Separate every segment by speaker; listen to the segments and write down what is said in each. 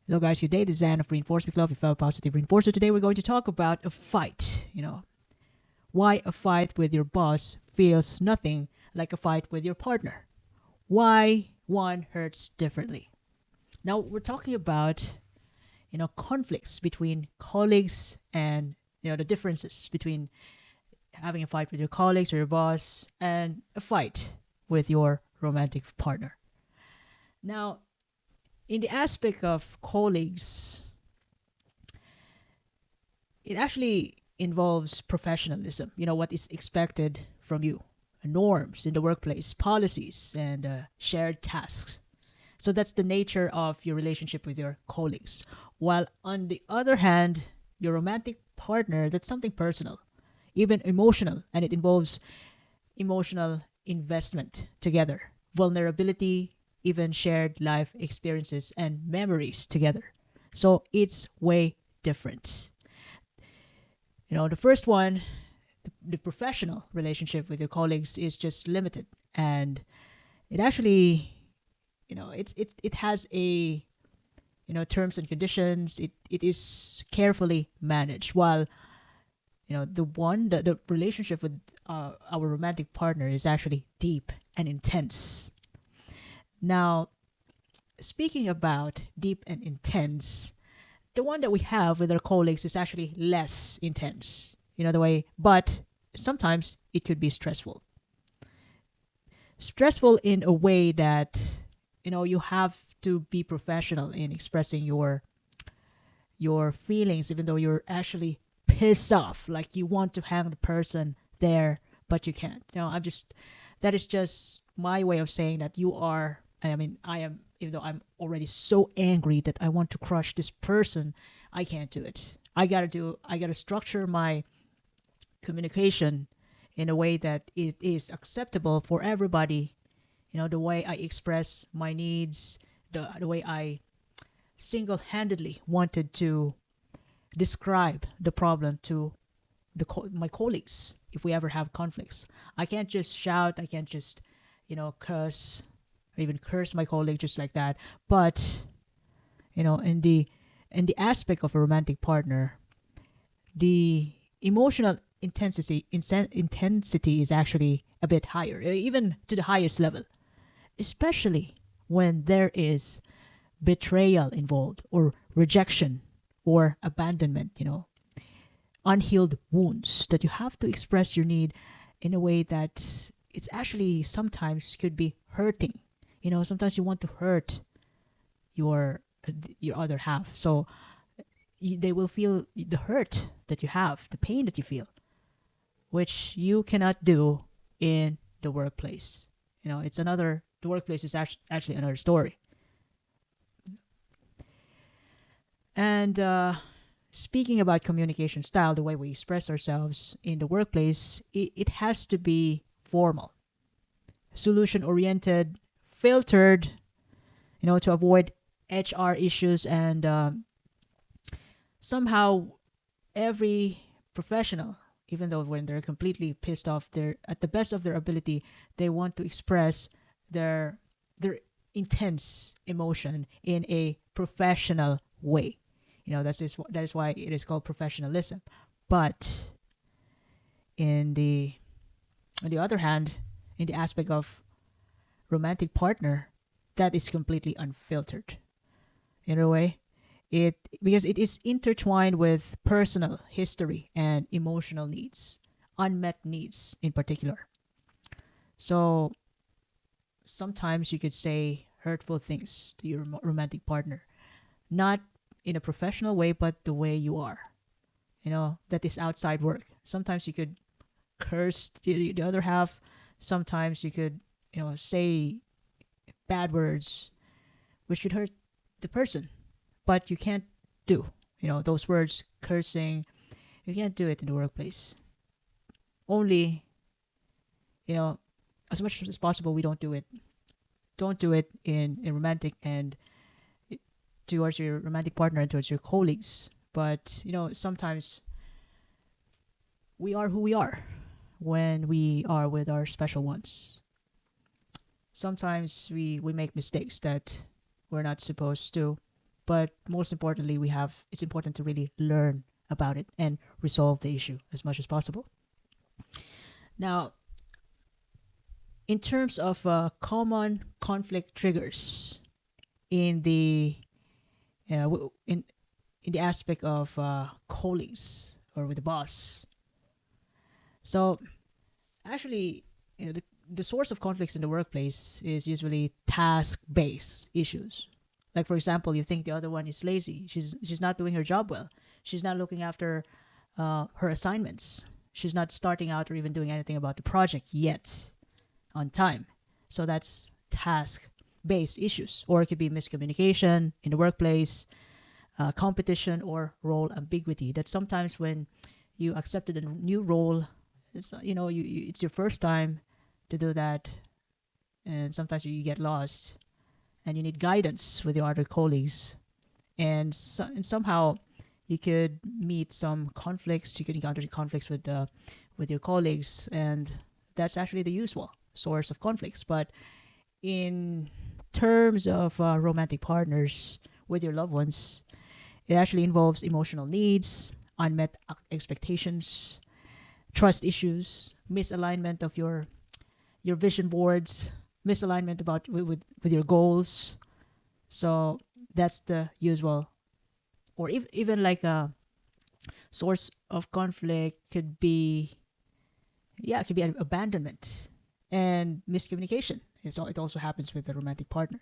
Speaker 1: Hello guys, good day. This is Anne of Reinforcement Club, your fellow positive reinforcer. Today we're going to talk about a fight. Why a fight with your boss feels nothing like a fight with your partner. Why one hurts differently. Now we're talking about, conflicts between colleagues and, the differences between having a fight with your colleagues or your boss and a fight with your romantic partner. Now, in the aspect of colleagues, it actually involves professionalism, what is expected from you, norms in the workplace, policies, and shared tasks. So that's the nature of your relationship with your colleagues. While on the other hand, your romantic partner, that's something personal, even emotional, and it involves emotional investment together, vulnerability, even shared life experiences and memories together. So it's way different. The first one, the professional relationship with your colleagues is just limited, and it actually, it has a terms and conditions. It is carefully managed. While the relationship with our romantic partner is actually deep and intense. Now, speaking about deep and intense, the one that we have with our colleagues is actually less intense. The way, but sometimes it could be stressful. Stressful in a way that you have to be professional in expressing your feelings, even though you're actually pissed off, like you want to hang the person there, but you can't. I'm just that is just my way of saying that you are. I am. Even though I'm already so angry that I want to crush this person, I can't do it. I gotta structure my communication in a way that it is acceptable for everybody. The way I express my needs, the way I single-handedly wanted to describe the problem to my colleagues if we ever have conflicts. I can't just shout. I can't just, curse or even curse my colleague just like that. But in the aspect of a romantic partner, the emotional intensity is actually a bit higher, even to the highest level, especially when there is betrayal involved or rejection or abandonment, unhealed wounds that you have to express your need in a way that it's actually sometimes could be hurting. Sometimes you want to hurt your your other half. So they will feel the hurt that you have, the pain that you feel, which you cannot do in the workplace. It's another, the workplace is actually another story. And speaking about communication style, the way we express ourselves in the workplace, it has to be formal, solution oriented, filtered, to avoid HR issues, and somehow every professional, even though when they're completely pissed off, they're at the best of their ability, they want to express their intense emotion in a professional way. That is why it is called professionalism. But in the on the other hand, in the aspect of romantic partner, that is completely unfiltered. In a way, it because it is intertwined with personal history and emotional needs, unmet needs in particular. So sometimes you could say hurtful things to your romantic partner, not in a professional way, but the way you are. That is outside work. Sometimes you could curse the other half. Sometimes you could, say bad words, which would hurt the person, but you can't do, those words, cursing. You can't do it in the workplace. Only, as much as possible, we don't do it. Don't do it in romantic and towards your romantic partner and towards your colleagues. But sometimes we are who we are when we are with our special ones. Sometimes we make mistakes that we're not supposed to. but most importantly, it's important to really learn about it and resolve the issue as much as possible. Now, in terms of common conflict triggers in the in the aspect of colleagues or with the boss, so actually, the source of conflicts in the workplace is usually task-based issues. Like for example, you think the other one is lazy. She's not doing her job well. She's not looking after her assignments. She's not starting out or even doing anything about the project yet on time. So that's task-based issues, or it could be miscommunication in the workplace, competition, or role ambiguity. That sometimes when you accepted a new role, it's your first time to do that, and sometimes you get lost and you need guidance with your other colleagues, and somehow you could meet some conflicts. You could encounter conflicts with your colleagues, and that's actually the usual source of conflicts. But in terms of romantic partners with your loved ones, it actually involves emotional needs, unmet expectations, trust issues, misalignment of your vision boards, misalignment about with your goals. So that's the usual, or even like a source of conflict could be, yeah, it could be abandonment and miscommunication. It also happens with a romantic partner,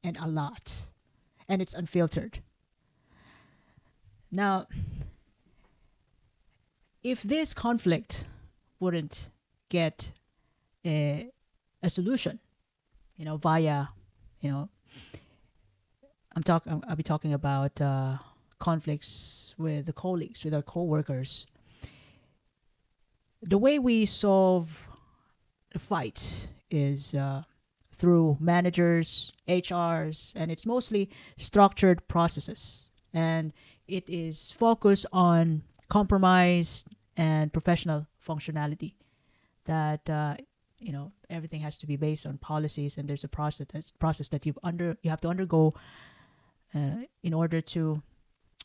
Speaker 1: and a lot, and it's unfiltered. Now, if this conflict wouldn't get a solution, via, you know, I'll be talking about conflicts with the colleagues, with our coworkers. The way we solve the fight is through managers, HRs, and it's mostly structured processes, and it is focused on compromise and professional functionality. That everything has to be based on policies, and there's a process that you have to undergo in order to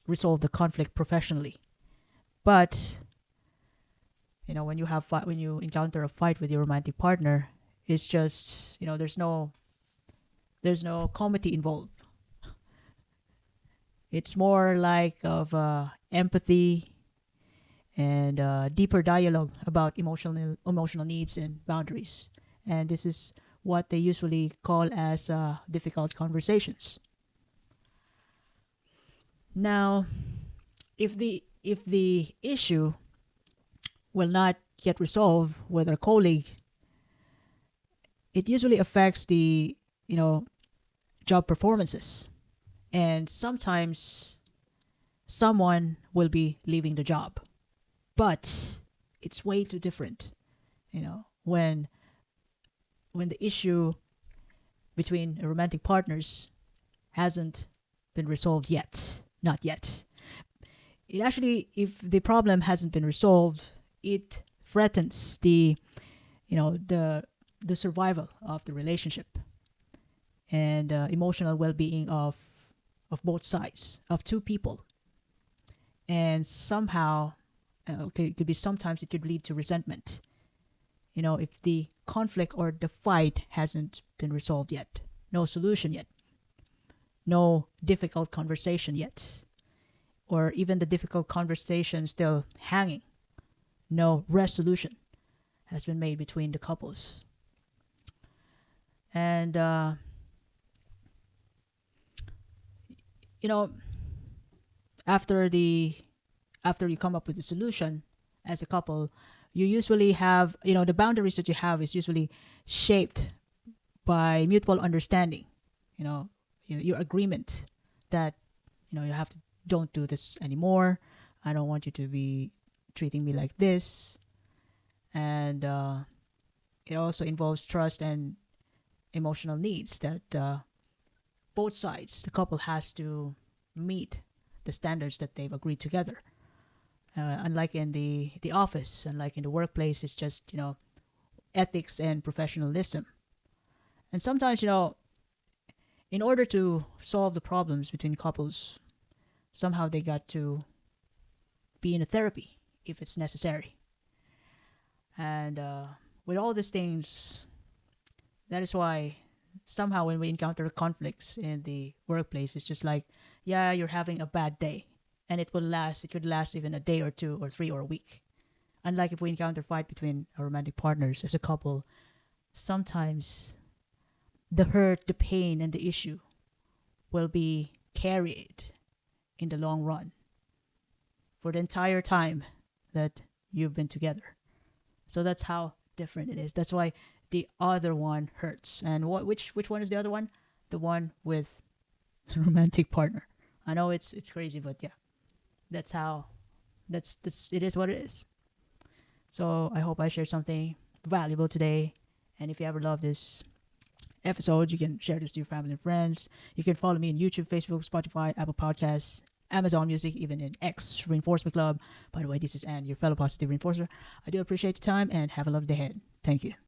Speaker 1: resolve the conflict professionally. But when you encounter a fight with your romantic partner, it's just there's no comedy involved. It's more like of empathy and deeper dialogue about emotional needs and boundaries. And this is what they usually call as difficult conversations. Now, if the issue will not get resolved with a colleague, it usually affects the job performances, and sometimes someone will be leaving the job. But it's way too different, when the issue between romantic partners hasn't been resolved yet. Not yet. It actually, if the problem hasn't been resolved, it threatens the survival of the relationship and emotional well-being of both sides, of two people. And somehow, it could be, sometimes it could lead to resentment, if the conflict or the fight hasn't been resolved yet, no solution yet, no difficult conversation yet, or even the difficult conversation still hanging, no resolution has been made between the couples. And after you come up with a solution as a couple, you usually have, the boundaries that you have is usually shaped by mutual understanding, your agreement that, you have to, don't do this anymore. I don't want you to be treating me like this. And it also involves trust and emotional needs that both sides, the couple has to meet the standards that they've agreed together. Unlike in the office, unlike in the workplace, it's just, ethics and professionalism. And sometimes, in order to solve the problems between couples, somehow they got to be in a therapy if it's necessary. And with all these things, that is why somehow when we encounter conflicts in the workplace, it's just like, yeah, you're having a bad day. And it could last even a day or two or three or a week. Unlike if we encounter fight between our romantic partners as a couple, sometimes the hurt, the pain, and the issue will be carried in the long run for the entire time that you've been together. So that's how different it is. That's why the other one hurts. And which one is the other one? The one with the romantic partner. I know it's crazy, but yeah, that's how that's it is what it is. So I hope I shared something valuable today. And if you ever love this episode, you can share this to your family and friends. You can follow me on YouTube, Facebook, Spotify, Apple Podcasts, Amazon Music, even in X Reinforcement Club. By the way, this is Anne, your fellow positive reinforcer. I do appreciate the time and have a lovely day ahead. Thank you.